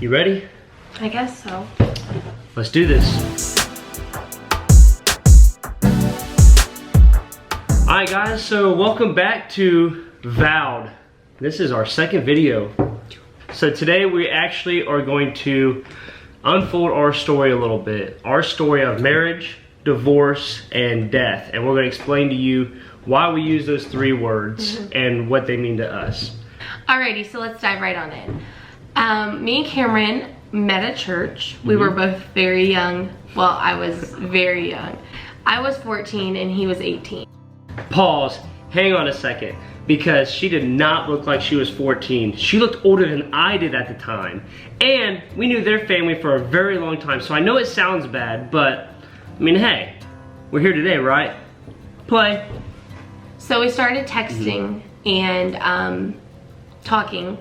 You ready? I guess so. Let's do this. Alright guys, so welcome back to Vowed. This is our second video. So today we actually are going to unfold our story a little bit. Our story of marriage, divorce, and death. And we're going to explain to you why we use those three words and what they mean to us. Alrighty, so let's dive right on in. Me and Cameron met at church. We were both very young. Well, I was very young. I was 14 and he was 18. Pause. Hang on a second. Because she did not look like she was 14. She looked older than I did at the time. And we knew their family for a very long time. So I know it sounds bad, but I mean, hey, we're here today, right? Play. So we started texting and talking.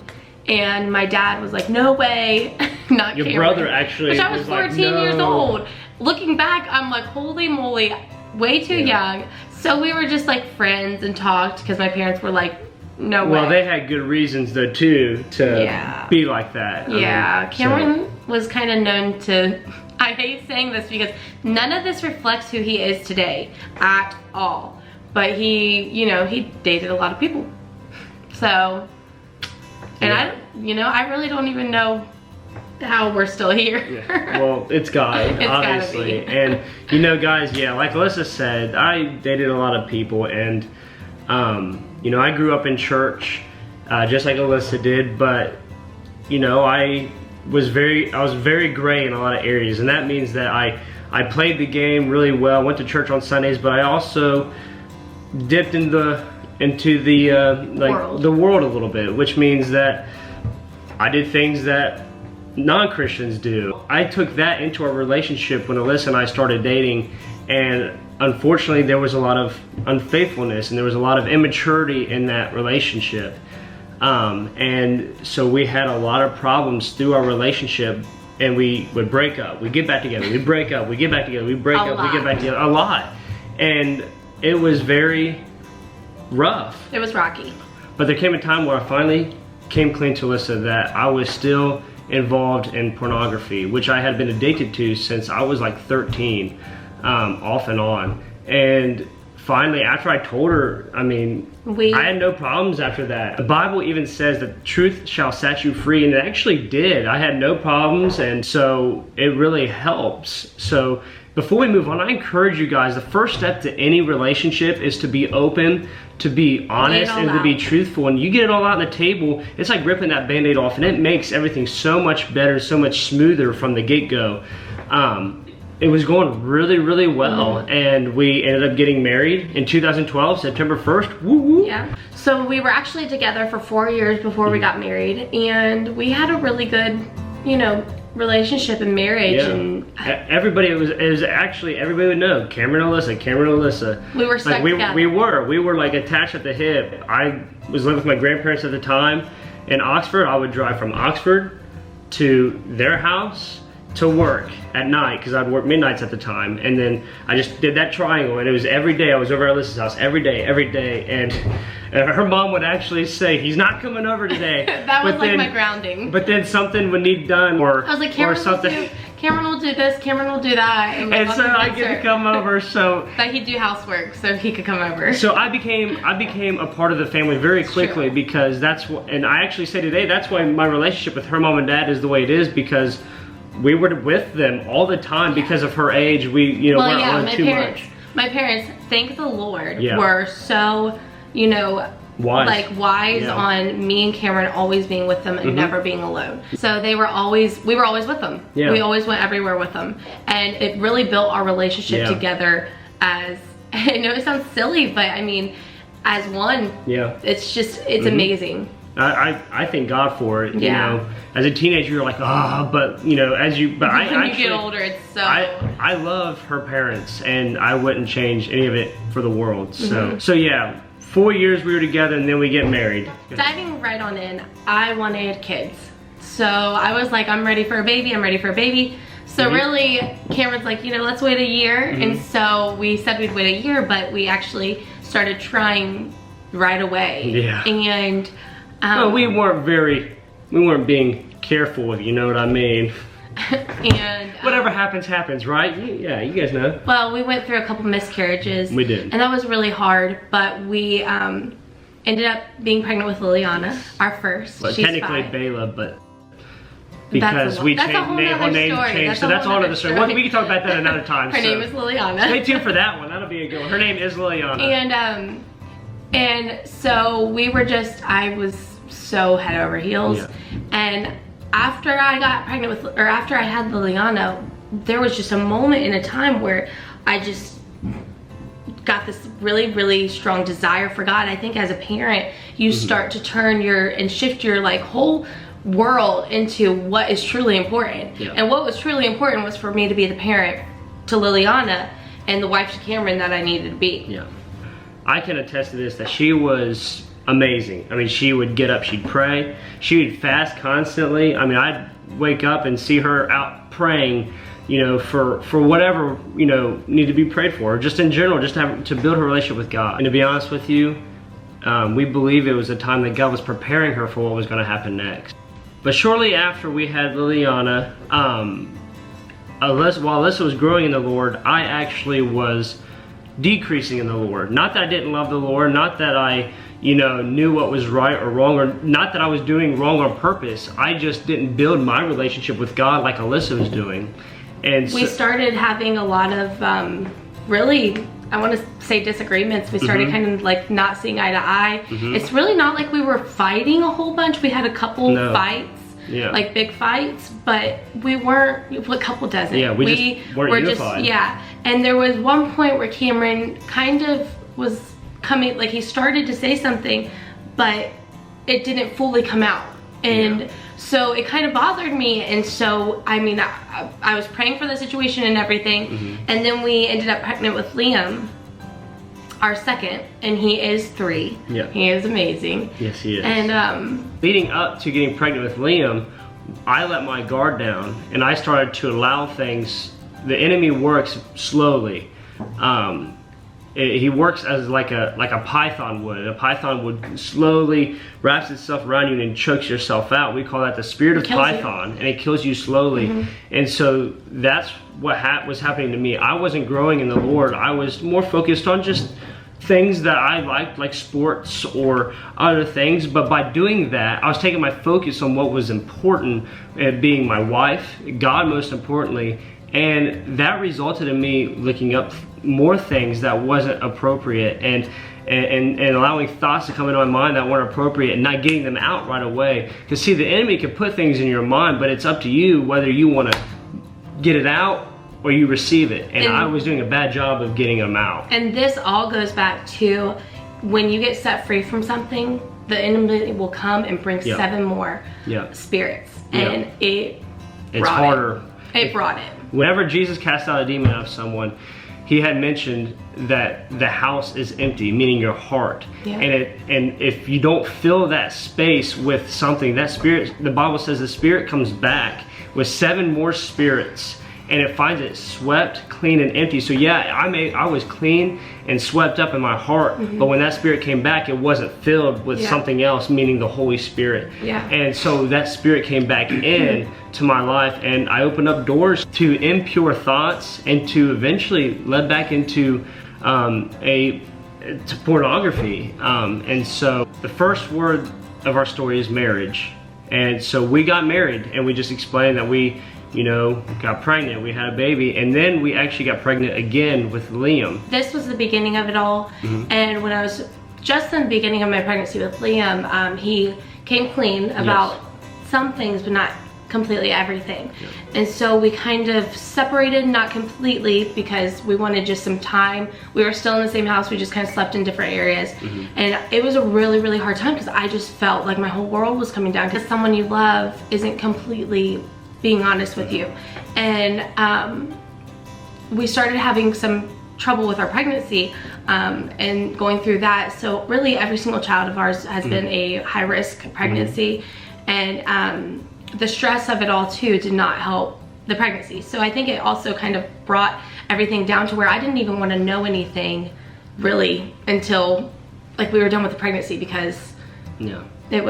And my dad was like, no way, not Your Cameron. brother actually Which I was 14 like, years no. old. Looking back, I'm like, holy moly, way too young. So we were just like friends and talked because my parents were like, no way. Well, they had good reasons though too to be like that. Yeah, Cameron was kind of known to, I hate saying this because none of this reflects who he is today at all. But he, you know, he dated a lot of people. So, and I really don't even know how we're still here. Well, it's God, It's obviously. And you know, guys, like Alyssa said, I dated a lot of people, and you know, I grew up in church, just like Alyssa did, but you know, I was very gray in a lot of areas, and that means that I played the game really well, went to church on Sundays, but I also dipped into the world a little bit, which means that I did things that non-Christians do. I took that into our relationship when Alyssa and I started dating, and unfortunately there was a lot of unfaithfulness and there was a lot of immaturity in that relationship, and so we had a lot of problems through our relationship, and we would break up, we'd get back together, we'd break up, we'd get back together, we'd break up, we'd get back together, a lot. And it was very rough. It was rocky. But there came a time where I finally came clean to Alyssa that I was still involved in pornography, which I had been addicted to since I was like 13, off and on. And finally, after I told her, I mean, I had no problems after that. The Bible even says that truth shall set you free, and it actually did. I had no problems, and so it really helps. So before we move on, I encourage you guys, the first step to any relationship is to be open, to be honest, and to be truthful. And you get it all out on the table, it's like ripping that Band-Aid off, and it makes everything so much better, so much smoother from the get-go. It was going really, really well, and we ended up getting married in 2012, September 1st. Woo woo. Yeah. So we were actually together for 4 years before we got married, and we had a really good, you know, relationship and marriage. And everybody, it was actually, everybody would know, Cameron and Alyssa. We were stuck together. We were like attached at the hip. I was living with my grandparents at the time in Oxford. I would drive from Oxford to their house to work at night, because I'd work midnights at the time, and then I just did that triangle, and it was every day I was over at Alyssa's house, every day, and her mom would actually say, he's not coming over today. That was like my grounding. But then something would need done, or I was like, Cameron will do this, Cameron will do that, and so I get to come over, so that he'd do housework so he could come over. So I became a part of the family very quickly, because that's what, and I actually say today, that's why my relationship with her mom and dad is the way it is, because we were with them all the time. Because of her age, we, you know, weren't on too much. My parents, thank the Lord, were so, you know, wise on me and Cameron always being with them and never being alone. So we were always with them. We always went everywhere with them, and it really built our relationship together as, I know it sounds silly, but I mean, as one. It's just, it's amazing. I thank God for it. You know, as a teenager, you're like, but you know, when you get older, it's so. I love her parents, and I wouldn't change any of it for the world. So yeah, 4 years we were together, and then we get married. Diving right on in, I wanted kids, so I was like, I'm ready for a baby. So really, Cameron's like, you know, let's wait a year, and so we said we'd wait a year, but we actually started trying right away. And no, we weren't being careful, if you know what I mean. And whatever happens, right? Yeah, you guys know. Well, we went through a couple miscarriages. We did. And that was really hard, but we ended up being pregnant with Liliana, our first. Well, she's technically 5. Bela, but because we changed her name changed, so that's a whole other story. We can talk about that another time. Her name is Liliana. Stay tuned for that one. That'll be a good one. Her name is Liliana. And so we were just, I was so head over heels. Yeah. And after I got pregnant with, or after I had Liliana, there was just a moment in a time where I just got this really, really strong desire for God. I think as a parent, you start to turn and shift your like whole world into what is truly important. Yeah. And what was truly important was for me to be the parent to Liliana and the wife to Cameron that I needed to be. Yeah. I can attest to this, that she was amazing. I mean, she would get up, she'd pray, she would fast constantly. I mean, I'd wake up and see her out praying, you know, for whatever, you know, need to be prayed for, just in general, just to build her relationship with God. And to be honest with you, we believe it was a time that God was preparing her for what was going to happen next. But shortly after we had Liliana, while Alyssa was growing in the Lord, I actually was decreasing in the Lord. Not that I didn't love the Lord, not that I, you know, knew what was right or wrong, or not that I was doing wrong on purpose. I just didn't build my relationship with God like Alyssa was doing. And we started having a lot of really, I want to say, disagreements. We started kind of like not seeing eye to eye. It's really not like we were fighting a whole bunch. We had a couple fights. Yeah. Like big fights, but we weren't, a couple dozen. Yeah, we just weren't unified. Yeah, and there was one point where Cameron kind of was coming, like he started to say something, but it didn't fully come out. And so it kind of bothered me. And so, I mean, I was praying for the situation and everything. And then we ended up pregnant with Liam, our second, and he is 3. Yeah. He is amazing. Yes, he is. And leading up to getting pregnant with Liam, I let my guard down and I started to allow things. The enemy works slowly. He works as like a python would. A python would slowly wraps itself around you and chokes yourself out. We call that the spirit of python, and it kills you slowly. And so that's what was happening to me. I wasn't growing in the Lord. I was more focused on just things that I liked, like sports or other things. But by doing that, I was taking my focus on what was important, being my wife, God most importantly. And that resulted in me looking up more things that wasn't appropriate, and allowing thoughts to come into my mind that weren't appropriate and not getting them out right away. Because see, the enemy can put things in your mind, but it's up to you whether you want to get it out or you receive it. And I was doing a bad job of getting them out. And this all goes back to when you get set free from something, the enemy will come and bring 7 more spirits. And it's harder. It brought it. Whenever Jesus cast out a demon out of someone, he had mentioned that the house is empty, meaning your heart. Yeah. And if you don't fill that space with something, that spirit, the Bible says the spirit comes back with 7 more spirits, and it finds it swept, clean, and empty. So yeah, I was clean and swept up in my heart, but when that spirit came back, it wasn't filled with something else, meaning the Holy Spirit. Yeah. And so that spirit came back in to my life, and I opened up doors to impure thoughts, and to eventually led back into to pornography. And so the first word of our story is marriage. And so we got married, and we just explained that we, you know, got pregnant, we had a baby, and then we actually got pregnant again with Liam. This was the beginning of it all. And when I was just in the beginning of my pregnancy with Liam, he came clean about some things, but not completely everything. And so we kind of separated, not completely, because we wanted just some time. We were still in the same house, we just kind of slept in different areas. And it was a really, really hard time, because I just felt like my whole world was coming down, because someone you love isn't completely being honest with you. And we started having some trouble with our pregnancy and going through that. So really every single child of ours has been a high-risk pregnancy. And the stress of it all too did not help the pregnancy. So I think it also kind of brought everything down to where I didn't even want to know anything really until like we were done with the pregnancy, because it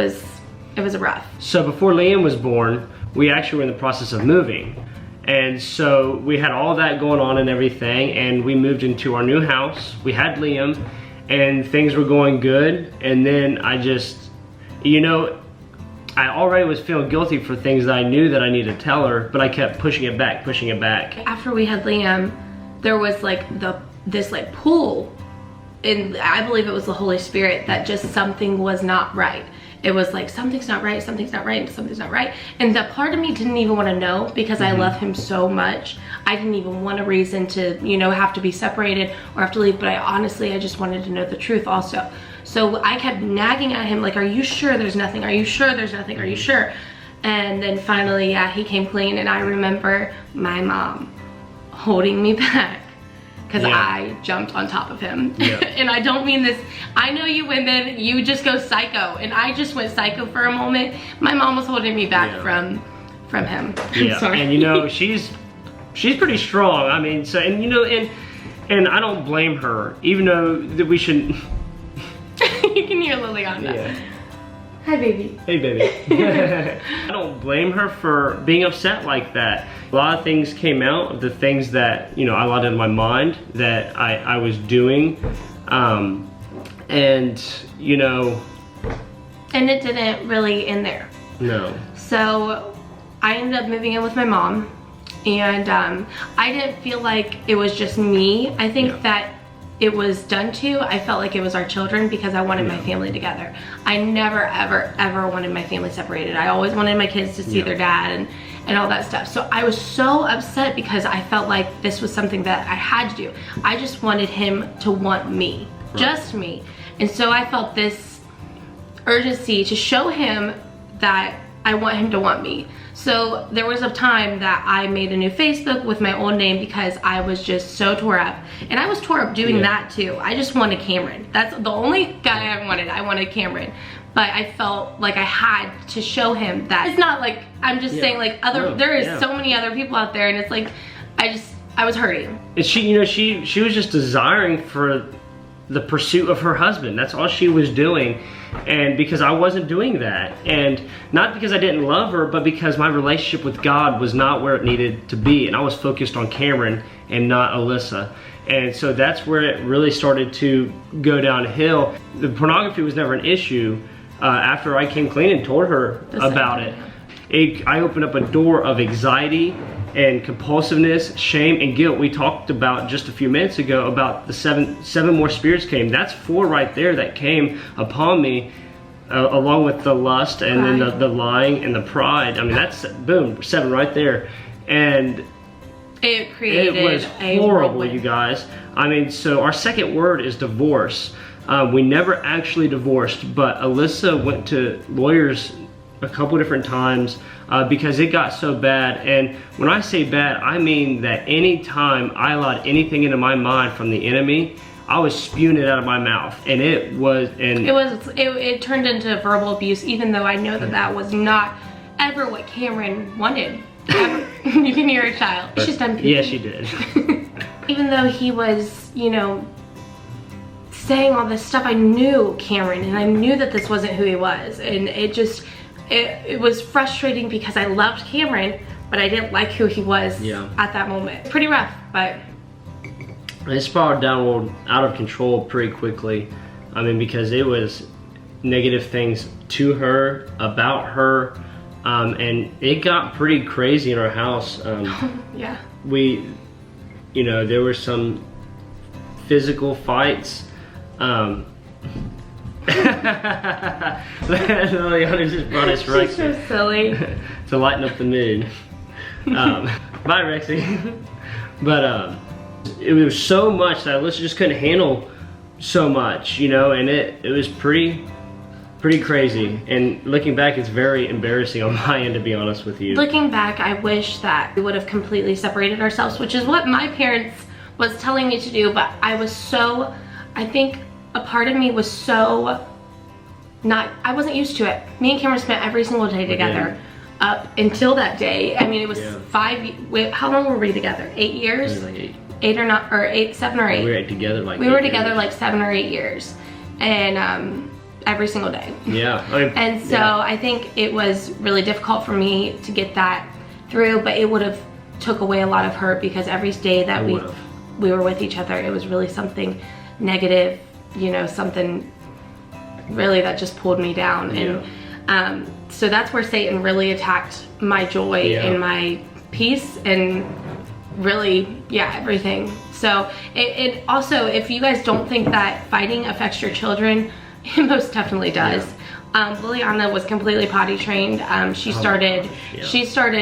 It was rough. So before Liam was born, we actually were in the process of moving. And so we had all that going on and everything, and we moved into our new house. We had Liam, and things were going good. And then I just, you know, I already was feeling guilty for things that I knew that I needed to tell her, but I kept pushing it back. After we had Liam, there was like this like pull, and I believe it was the Holy Spirit that just something was not right. It was like, something's not right, something's not right, something's not right. And that part of me didn't even want to know, because I love him so much. I didn't even want a reason to, you know, have to be separated or have to leave. But I just wanted to know the truth also. So I kept nagging at him like, are you sure there's nothing? Are you sure there's nothing? Are you sure? And then finally, yeah, he came clean. And I remember my mom holding me back, because I jumped on top of him. And I don't mean this, I know you women, you just go psycho, and I just went psycho for a moment. My mom was holding me back from him. Yeah. Sorry. And you know, she's pretty strong. I mean, so, and you know, and I don't blame her, even though that we shouldn't. You can hear Liliana. Yeah. Hi, baby. Hey, baby. I don't blame her for being upset like that. A lot of things came out, the things that, you know, I allowed in my mind that I was doing. And, you know. And it didn't really end there. No. So I ended up moving in with my mom. And I didn't feel like it was just me. I think that it was done to. I felt like it was our children, because I wanted my family together. I never, ever, ever wanted my family separated. I always wanted my kids to see their dad and all that stuff. So I was so upset, because I felt like this was something that I had to do. I just wanted him to want me, just me. And so I felt this urgency to show him that I want him to want me. So there was a time that I made a new Facebook with my old name, because I was just so tore up. And I was tore up doing that too. I just wanted Cameron. That's the only guy I wanted. I wanted Cameron. But I felt like I had to show him that. It's not like, I'm just saying like there is so many other people out there, and it's like, I was hurting. And she, you know, she was just desiring for the pursuit of her husband. That's all she was doing. And because I wasn't doing that, and not because I didn't love her, but because my relationship with God was not where it needed to be, and I was focused on Cameron and not Alyssa. And so that's where it really started to go downhill. The pornography was never an issue. After I came clean and told her about it, I opened up a door of anxiety and compulsiveness, shame, and guilt. We talked about just a few minutes ago about the seven more spirits came. That's 4 right there that came upon me, along with the lust and then the lying and the pride. I mean, that's, boom, 7 right there. And it was horrible, you guys. I mean, so our second word is divorce. We never actually divorced, but Alyssa went to lawyers a couple different times because it got so bad. And when I say bad, I mean that any time I allowed anything into my mind from the enemy, I was spewing it out of my mouth. And it turned into verbal abuse, even though I know that that was not ever what Cameron wanted. You can hear a child. She's done pooping. Yeah, she did. Even though he was, you know, saying all this stuff, I knew Cameron, and I knew that this wasn't who he was. And it was frustrating because I loved Cameron, but I didn't like who he was at that moment. Pretty rough, but it spiraled downward out of control pretty quickly. I mean, because it was negative things to her, about her, and it got pretty crazy in our house. Yeah. You know, there were some physical fights. Liliana just brought us right. She's so silly. To lighten up the mood. Bye, Rexy. But it was so much that Alyssa just couldn't handle so much, you know, and it was pretty crazy. And looking back, it's very embarrassing on my end, to be honest with you. Looking back, I wish that we would have completely separated ourselves, which is what my parents was telling me to do, but I was so, I think a part of me was so I wasn't used to it. Me and Cameron spent every single day together up until that day. I mean, it was 5, how long were we together? 8 years? Like 8 or not, or 8, 7 or 8. We were together like we were together like 7 or 8 years. And every single day. Yeah. And so I think it was really difficult for me to get that through, but it would have took away a lot of hurt, because every day that we were with each other, it was really something negative, you know, something really that just pulled me down. And so that's where Satan really attacked my joy and my peace, and really, everything. So it also, if you guys don't think that fighting affects your children, it most definitely does. Liliana was completely potty trained. She started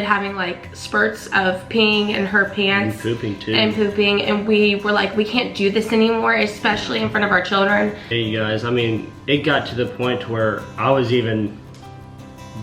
having like spurts of peeing in her pants. And pooping too. And we were like, we can't do this anymore, especially in front of our children. Hey you guys, I mean, it got to the point where I was even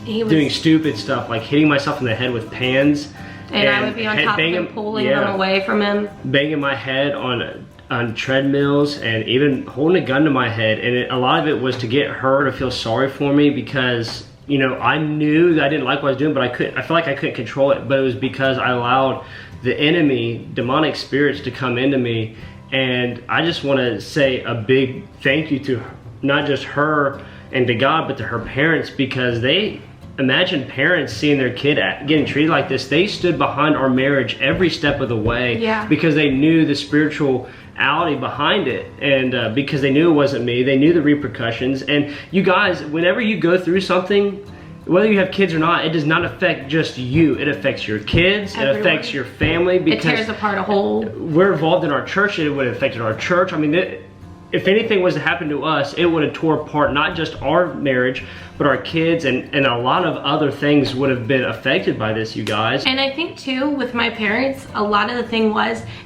doing stupid stuff, like hitting myself in the head with pans. And I would be on top of him, pulling them away from him. Banging my head on treadmills, and even holding a gun to my head. And a lot of it was to get her to feel sorry for me, because, you know, I knew that I didn't like what I was doing, but I felt like I couldn't control it. But it was because I allowed the enemy, demonic spirits, to come into me. And I just want to say a big thank you to not just her and to God, but to her parents, because imagine parents seeing their kid getting treated like this. They stood behind our marriage every step of the way, because they knew the spirituality behind it, and because they knew it wasn't me. They knew the repercussions. And you guys, whenever you go through something, whether you have kids or not, it does not affect just you. It affects your kids. Everyone. It affects your family. Because it tears apart a whole. We're involved in our church. It would have affected our church. I mean, if anything was to happen to us, it would have tore apart not just our marriage, but our kids, and a lot of other things would have been affected by this, you guys. And I think too, with my parents, a lot of the thing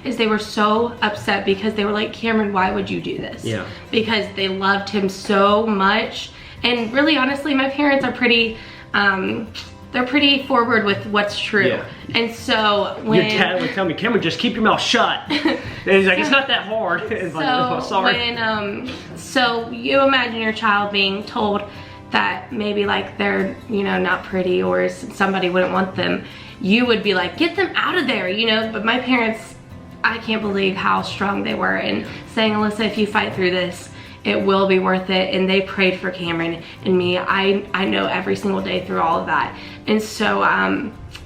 is they were so upset, because they were like, Cameron, why would you do this? Yeah. Because they loved him so much. And really, honestly, my parents are pretty, they're pretty forward with what's true. Yeah. And so when your dad would tell me, Cameron, just keep your mouth shut. And he's like, it's not that hard. It's so like, oh, sorry. So you imagine your child being told that maybe like they're, you know, not pretty, or somebody wouldn't want them. You would be like, get them out of there, you know. But my parents, I can't believe how strong they were, and saying, Alyssa, if you fight through this, it will be worth it. And they prayed for Cameron and me. I know every single day through all of that. And so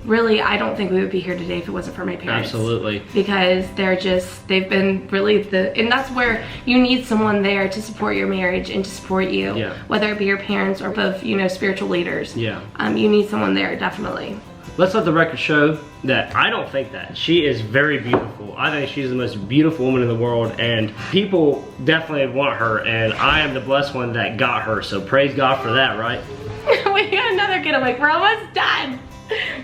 really, I don't think we would be here today if it wasn't for my parents. Absolutely. Because they've been really and that's where you need someone there to support your marriage and to support you. Yeah. Whether it be your parents or both, you know, spiritual leaders. Yeah. You need someone there, definitely. Let's let the record show that I don't think that. She is very beautiful. I think she's the most beautiful woman in the world, and people definitely want her, and I am the blessed one that got her. So praise God for that, right? We got another getaway. We're almost done.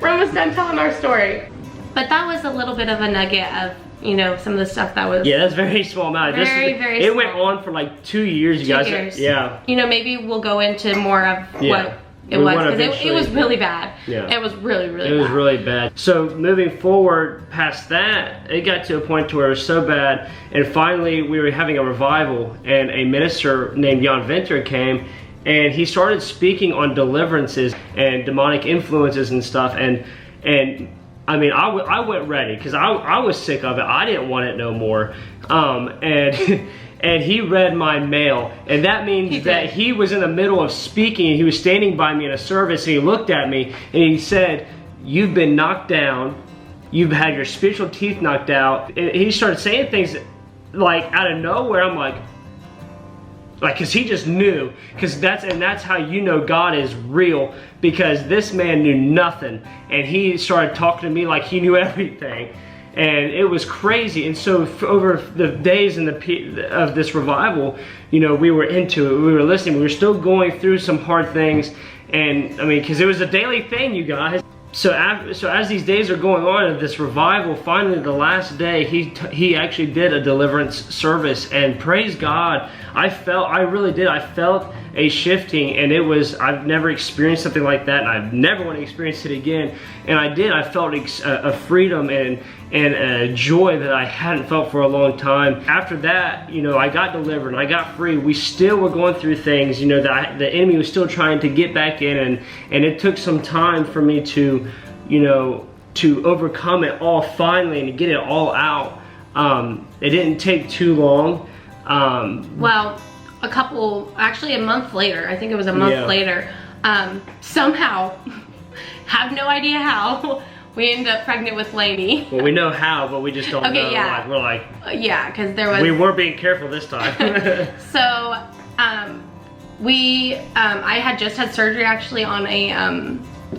We're almost done telling our story. But that was a little bit of a nugget of, you know, some of the stuff that was. Yeah, that's very small amount. Very small. It went on for like 2 years, you guys. 2 years. Yeah. You know, maybe we'll go into more of what it was, because it was really bad. Yeah. It was really, really bad. It was really bad. So moving forward past that, it got to a point to where it was so bad, and finally we were having a revival, and a minister named Jan Venter came, and he started speaking on deliverances and demonic influences and stuff, and I mean, I went ready, because I was sick of it. I didn't want it no more. And he read my mail, and that means that he was in the middle of speaking, and he was standing by me in a service, and he looked at me and he said, you've been knocked down, you've had your spiritual teeth knocked out. And he started saying things like out of nowhere. I'm like, because he just knew, because that's how you know God is real, because this man knew nothing, and he started talking to me like he knew everything. And it was crazy. And so over the days of this revival, you know, we were into it, we were listening, we were still going through some hard things. And I mean, because it was a daily thing, you guys. So as these days are going on of this revival, finally the last day, he actually did a deliverance service, and praise God, I really did. I felt a shifting, and I've never experienced something like that, and I never want to experience it again. And I felt a freedom and a joy that I hadn't felt for a long time. After that, you know, I got delivered and I got free. We still were going through things, you know, that the enemy was still trying to get back in, and it took some time for me to, you know, to overcome it all finally and to get it all out. It didn't take too long. Well, actually a month later, I think it was a month later, somehow, have no idea how, we ended up pregnant with Lainey. Well, we know how, but we just don't know. Yeah. Like, we're like, yeah, because there was. We weren't being careful this time. So, I had just had surgery actually on a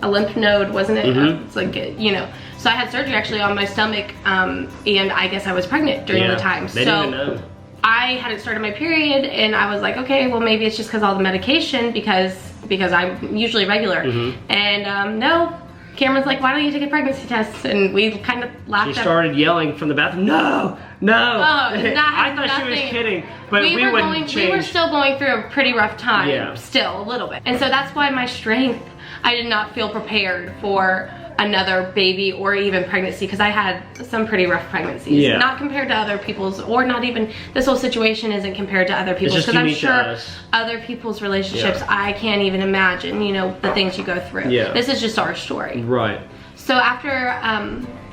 lymph node, wasn't it? It's like, you know. So I had surgery actually on my stomach, and I guess I was pregnant during the time. They didn't even know. I hadn't started my period, and I was like, okay, well maybe it's just because all the medication, because I'm usually regular. And no. Cameron's like, why don't you take a pregnancy test? And we kind of laughed. She started yelling from the bathroom, no, no. I thought she was kidding, but we wouldn't change. We were still going through a pretty rough time, still a little bit. And so that's why my strength, I did not feel prepared for another baby or even pregnancy, because I had some pretty rough pregnancies. Not compared to other people's, or not even, this whole situation isn't compared to other people's, because I'm sure other people's relationships, I can't even imagine, you know, the things you go through. This is just our story. Right. So after,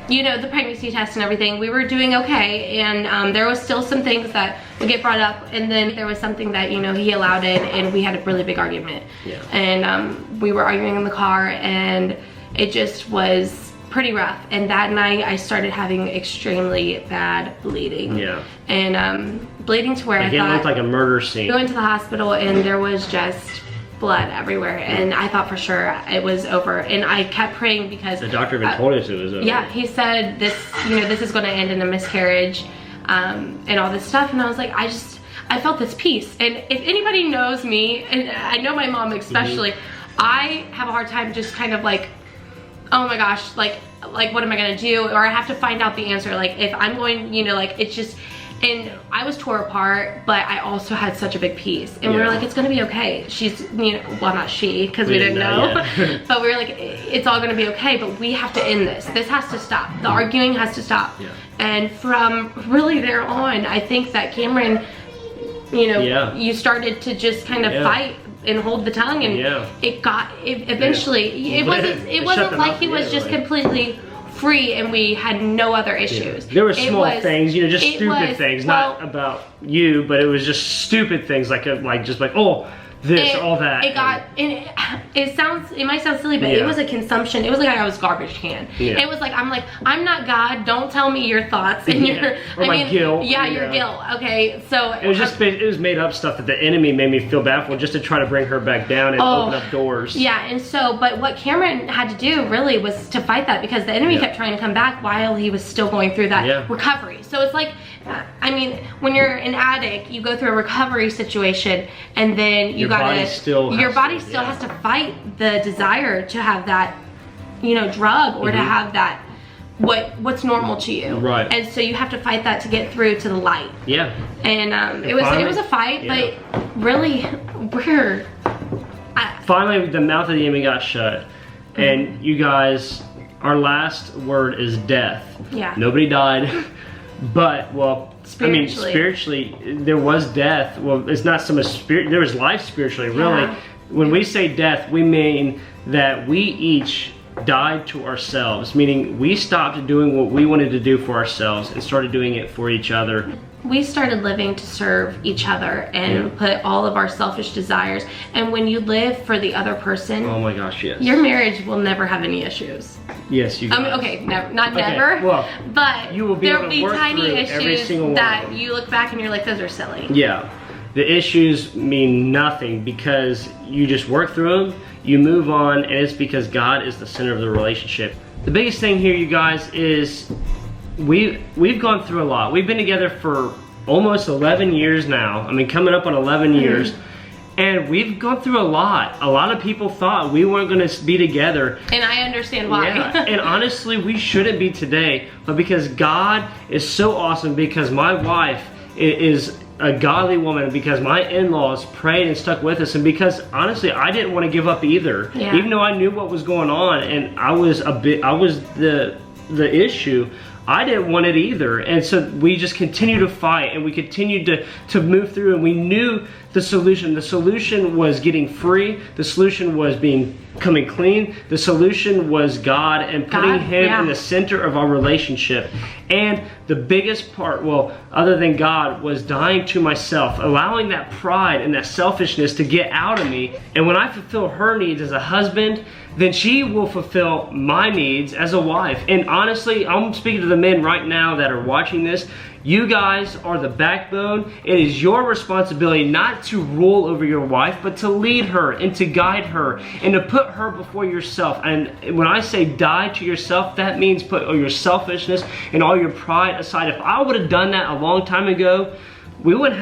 you know, the pregnancy test and everything, we were doing okay, and there was still some things that would get brought up, and then there was something that, you know, he allowed it, and we had a really big argument. And we were arguing in the car, and it just was pretty rough. And that night I started having extremely bad bleeding. And bleeding to where I thought it looked like a murder scene. We went to the hospital and there was just blood everywhere, and I thought for sure it was over. And I kept praying because the doctor even told us it was over. Yeah, he said this, you know, this is going to end in a miscarriage, and all this stuff. And I was like, I felt this peace. And if anybody knows me, and I know my mom especially, I have a hard time just kind of like, oh my gosh, like what am I gonna do? Or I have to find out the answer. Like if I'm going, you know, like it's just, and I was tore apart, but I also had such a big peace. And we were like, it's gonna be okay. She's, you know, well, not she, because we didn't know. But we were like, it's all gonna be okay, but we have to end this. This has to stop. The arguing has to stop. And from really there on, I think that Cameron, you know, you started to just kind of fight and hold the tongue, and it eventually, it wasn't like he was just completely free and we had no other issues. There were small things, you know, just stupid things, not about you, but it was just stupid things, like oh, this, all that. It might sound silly, but it was a consumption. It was like I was garbage can. It was like, I'm not God. Don't tell me your thoughts and your, guilt. Your guilt. Okay, so it was just it was made up stuff that the enemy made me feel bad for, just to try to bring her back down and open up doors. And so, but what Cameron had to do really was to fight that, because the enemy kept trying to come back while he was still going through that recovery. So it's like, I mean, when you're an addict, you go through a recovery situation, and then your body still has to fight the desire to have that, you know, drug, or to have that what's normal to you. Right. And so you have to fight that to get through to the light. And it was a fight, but really finally the mouth of the enemy got shut, and you guys, our last word is death. Nobody died. But, well, spiritually, there was death. Well, it's not so much spirit, there was life spiritually, really. When we say death, we mean that we each died to ourselves, meaning we stopped doing what we wanted to do for ourselves and started doing it for each other. We started living to serve each other and put all of our selfish desires. And when you live for the other person, oh my gosh, yes, your marriage will never have any issues. Yes, you guys. Okay, not never, well, but you will be there'll be tiny issues that you look back and you're like, those are silly. The issues mean nothing, because you just work through them, you move on, and it's because God is the center of the relationship. The biggest thing here, you guys, is we've gone through a lot. We've been together for almost 11 years now. I mean, coming up on 11 years. And we've gone through a lot. A lot of people thought we weren't going to be together. And I understand why. And honestly, we shouldn't be today. But because God is so awesome, because my wife is a godly woman, because my in-laws prayed and stuck with us, and because honestly I didn't want to give up either, even though I knew what was going on, and I was the issue. I didn't want it either, and so we just continued to fight, and we continued to move through, and we knew the solution. The solution was getting free. The solution was being coming clean. The solution was God and putting Him in the center of our relationship. And the biggest part, well, other than God, was dying to myself, allowing that pride and that selfishness to get out of me. And when I fulfill her needs as a husband, then she will fulfill my needs as a wife. And honestly, I'm speaking to the men right now that are watching this. You guys are the backbone. It is your responsibility not to rule over your wife, but to lead her and to guide her and to put her before yourself. And when I say die to yourself, that means put all your selfishness and all your pride aside. If I would have done that a long time ago, we wouldn't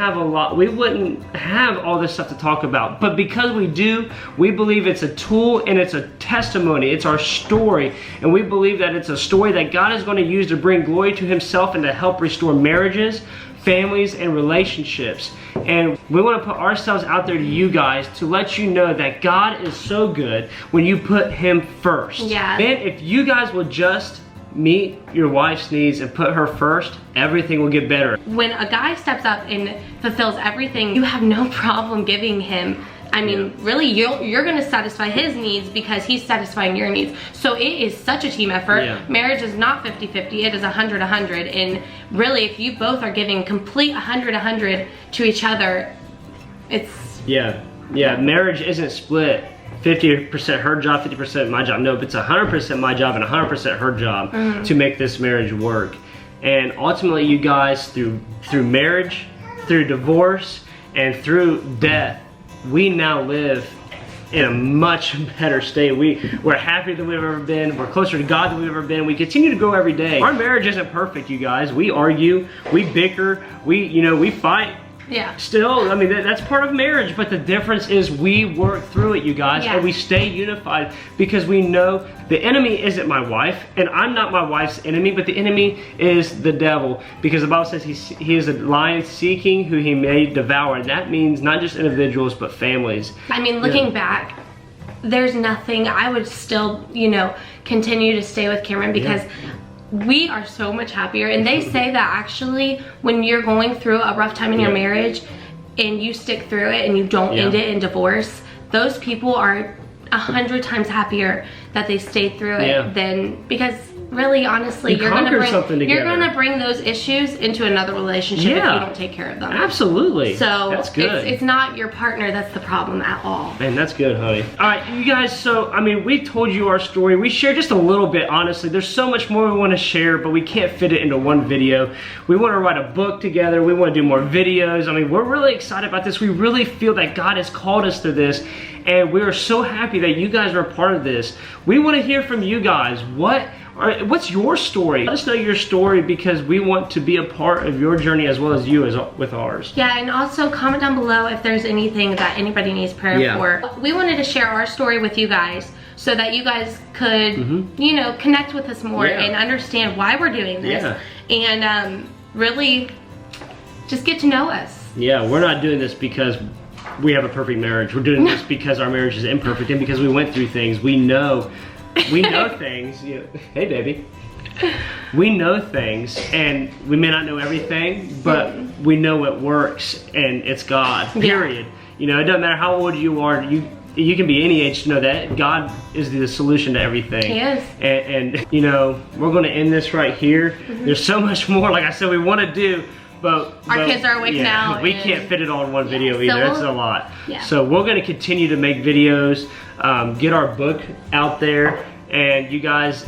have all this stuff to talk about. But because we do, we believe it's a tool and it's a testimony. It's our story. And we believe that it's a story that God is going to use to bring glory to Himself and to help restore marriages, families, and relationships. And we want to put ourselves out there to you guys to let you know that God is so good when you put Him first. Yeah. Man, if you guys will just meet your wife's needs and put her first, everything will get better. When a guy steps up and fulfills everything, you have no problem giving him, I mean, really, you're gonna satisfy his needs because he's satisfying your needs. So it is such a team effort. Yeah. Marriage is not 50-50, it is 100-100. And really, if you both are giving complete 100-100 to each other, it's... Yeah, marriage isn't split 50% her job, 50% my job. No, it's 100% my job and 100% her job to make this marriage work. And ultimately, you guys, through marriage, through divorce, and through death, we now live in a much better state. We're happier than we've ever been. We're closer to God than we've ever been. We continue to grow every day. Our marriage isn't perfect, you guys. We argue, we bicker, we fight. Yeah. Still, I mean, that's part of marriage, but the difference is we work through it, you guys, and we stay unified because we know the enemy isn't my wife, and I'm not my wife's enemy, but the enemy is the devil, because the Bible says he is a lion seeking who he may devour. That means not just individuals, but families. I mean, looking back, there's nothing, I would still, continue to stay with Cameron because we are so much happier. And they say that actually when you're going through a rough time in your marriage and you stick through it and you don't end it in divorce, those people are 100 times happier that they stayed through it than, because really, honestly, you're gonna bring those issues into another relationship if you don't take care of them. Absolutely. So that's good. It's not your partner that's the problem at all. Man, that's good, honey. All right, you guys. So I mean, we told you our story. We shared just a little bit. Honestly, there's so much more we want to share, but we can't fit it into one video. We want to write a book together. We want to do more videos. I mean, we're really excited about this. We really feel that God has called us to this. And we are so happy that you guys are a part of this. We want to hear from you guys. What's your story? Let us know your story because we want to be a part of your journey as well as you with ours. Yeah, and also comment down below if there's anything that anybody needs prayer for. We wanted to share our story with you guys so that you guys could, connect with us more and understand why we're doing this. And really just get to know us. Yeah, we're not doing this because we have a perfect marriage. We're doing this because our marriage is imperfect and because we went through things. We know things. Hey, baby. We know things, and we may not know everything, but we know what works, and it's God. Period. It doesn't matter how old you are. You can be any age to know that God is the solution to everything. He is. And we're going to end this right here. There's so much more, like I said, we want to do. But our kids are awake now. We can't fit it all in one video either. It's a lot. So we're going to continue to make videos, get our book out there, and you guys...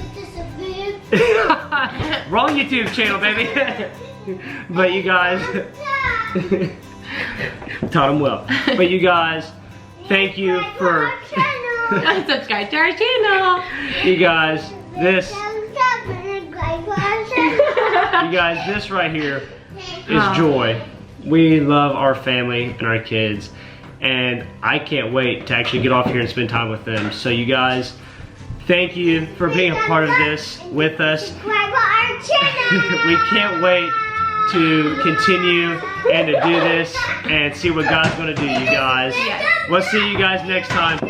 Wrong YouTube channel, baby. But you guys... Taught him well. But you guys, thank you for... Subscribe to our channel. You guys, this right here is joy. We love our family and our kids, and I can't wait to actually get off here and spend time with them. So you guys, thank you for being a part of this with us. We can't wait to continue and to do this and see what God's going to do, you guys. We'll see you guys next time.